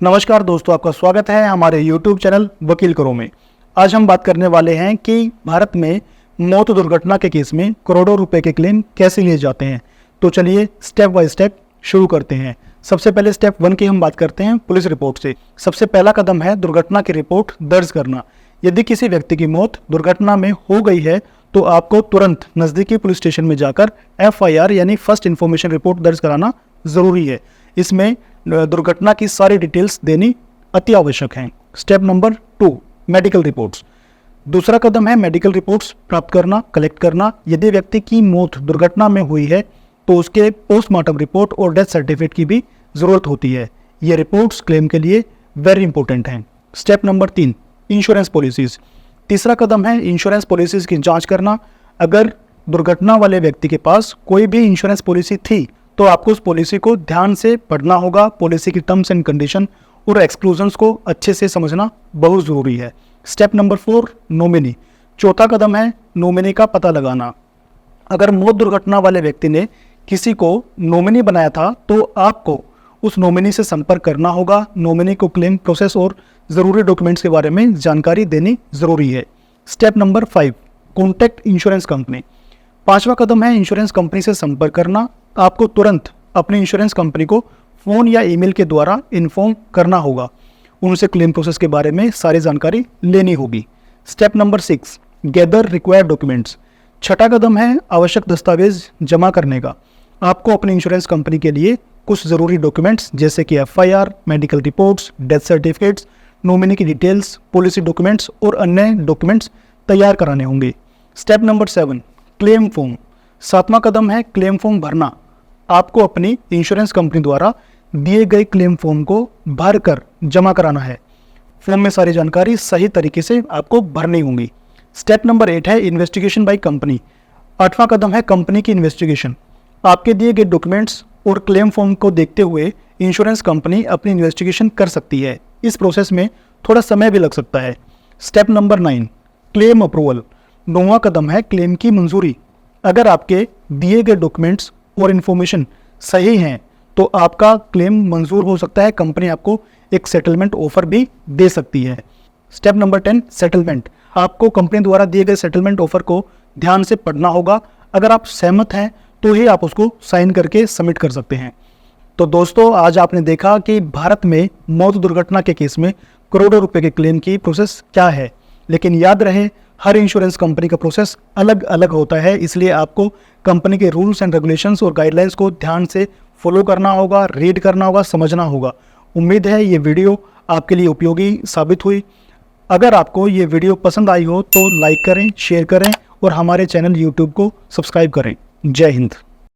नमस्कार दोस्तों, आपका स्वागत है हमारे YouTube चैनल वकील करो में। आज हम बात करने वाले हैं कि भारत में मौत दुर्घटना के केस में करोड़ों रुपए के क्लेम कैसे लिए जाते हैं। तो चलिए स्टेप बाय स्टेप शुरू करते हैं। सबसे पहले स्टेप 1 की हम बात करते हैं पुलिस रिपोर्ट से। सबसे पहला कदम है दुर्घटना की रिपोर्ट दर्ज करना। यदि किसी व्यक्ति की मौत दुर्घटना में हो गई है तो आपको तुरंत नज़दीकी पुलिस स्टेशन में जाकर FIR यानी फर्स्ट इन्फॉर्मेशन रिपोर्ट दर्ज कराना ज़रूरी है। इसमें दुर्घटना की सारी डिटेल्स देनी अति आवश्यक है। Step number 2, medical reports. दूसरा कदम है मेडिकल रिपोर्ट्स प्राप्त करना, कलेक्ट करना। यदि व्यक्ति की मौत दुर्घटना में हुई है तो उसके पोस्टमार्टम रिपोर्ट और डेथ सर्टिफिकेट की भी ज़रूरत होती है। ये रिपोर्ट्स क्लेम के लिए वेरी इंपॉर्टेंट हैं। Step number 3, insurance policies. तीसरा कदम है इंश्योरेंस पॉलिसीज़ की जांच करना। अगर दुर्घटना वाले व्यक्ति के पास कोई भी इंश्योरेंस पॉलिसी थी तो आपको उस पॉलिसी को ध्यान से पढ़ना होगा। पॉलिसी की टर्म्स एंड कंडीशन और एक्सक्लूजन्स को अच्छे से समझना बहुत ज़रूरी है। Step number 4, nominee. चौथा कदम है नॉमिनी का पता लगाना। अगर मौत दुर्घटना वाले व्यक्ति ने किसी को नॉमिनी बनाया था तो आपको उस नॉमिनी से संपर्क करना होगा। नॉमिनी को क्लेम प्रोसेस और ज़रूरी डॉक्यूमेंट्स के बारे में जानकारी देनी ज़रूरी है। Step number 5, contact insurance company. पांचवा कदम है इंश्योरेंस कंपनी से संपर्क करना। आपको तुरंत अपनी इंश्योरेंस कंपनी को फ़ोन या ईमेल के द्वारा इन्फॉर्म करना होगा। उनसे क्लेम प्रोसेस के बारे में सारी जानकारी लेनी होगी। Step number 6, gather required documents. छठा कदम है आवश्यक दस्तावेज जमा करने का। आपको अपनी इंश्योरेंस कंपनी के लिए कुछ ज़रूरी डॉक्यूमेंट्स जैसे कि FIR, medical reports, death certificates, nominee की डिटेल्स, पॉलिसी डॉक्यूमेंट्स और अन्य डॉक्यूमेंट्स तैयार कराने होंगे। Step number 7, claim form. सातवां कदम है क्लेम फॉर्म भरना। आपको अपनी इंश्योरेंस कंपनी द्वारा दिए गए क्लेम फॉर्म को भरकर जमा कराना है। फॉर्म में सारी जानकारी सही तरीके से आपको भरनी होगी। स्टेप नंबर 8 है इन्वेस्टिगेशन बाय कंपनी। आठवां कदम है कंपनी की इन्वेस्टिगेशन। आपके दिए गए डॉक्यूमेंट्स और क्लेम फॉर्म को देखते हुए इंश्योरेंस कंपनी अपनी इन्वेस्टिगेशन कर सकती है। इस प्रोसेस में थोड़ा समय भी लग सकता है। Step number 9, claim approval. 9वां कदम है क्लेम की मंजूरी। अगर आपके दिए गए डॉक्यूमेंट्स और इन्फॉर्मेशन सही हैं तो आपका क्लेम मंजूर हो सकता है। कंपनी आपको एक सेटलमेंट ऑफर भी दे सकती है। Step number 10, settlement. आपको कंपनी द्वारा दिए गए सेटलमेंट ऑफर को ध्यान से पढ़ना होगा। अगर आप सहमत हैं तो ही आप उसको साइन करके सबमिट कर सकते हैं। तो दोस्तों, आज आपने देखा कि भारत में मौत दुर्घटना के केस में करोड़ों रुपए के क्लेम की प्रोसेस क्या है। लेकिन याद रहे, हर इंश्योरेंस कंपनी का प्रोसेस अलग अलग होता है, इसलिए आपको कंपनी के रूल्स एंड रेगुलेशंस और गाइडलाइंस को ध्यान से फॉलो करना होगा, रीड करना होगा, समझना होगा। उम्मीद है ये वीडियो आपके लिए उपयोगी साबित हुई। अगर आपको ये वीडियो पसंद आई हो तो लाइक करें, शेयर करें और हमारे चैनल YouTube को सब्सक्राइब करें। जय हिंद।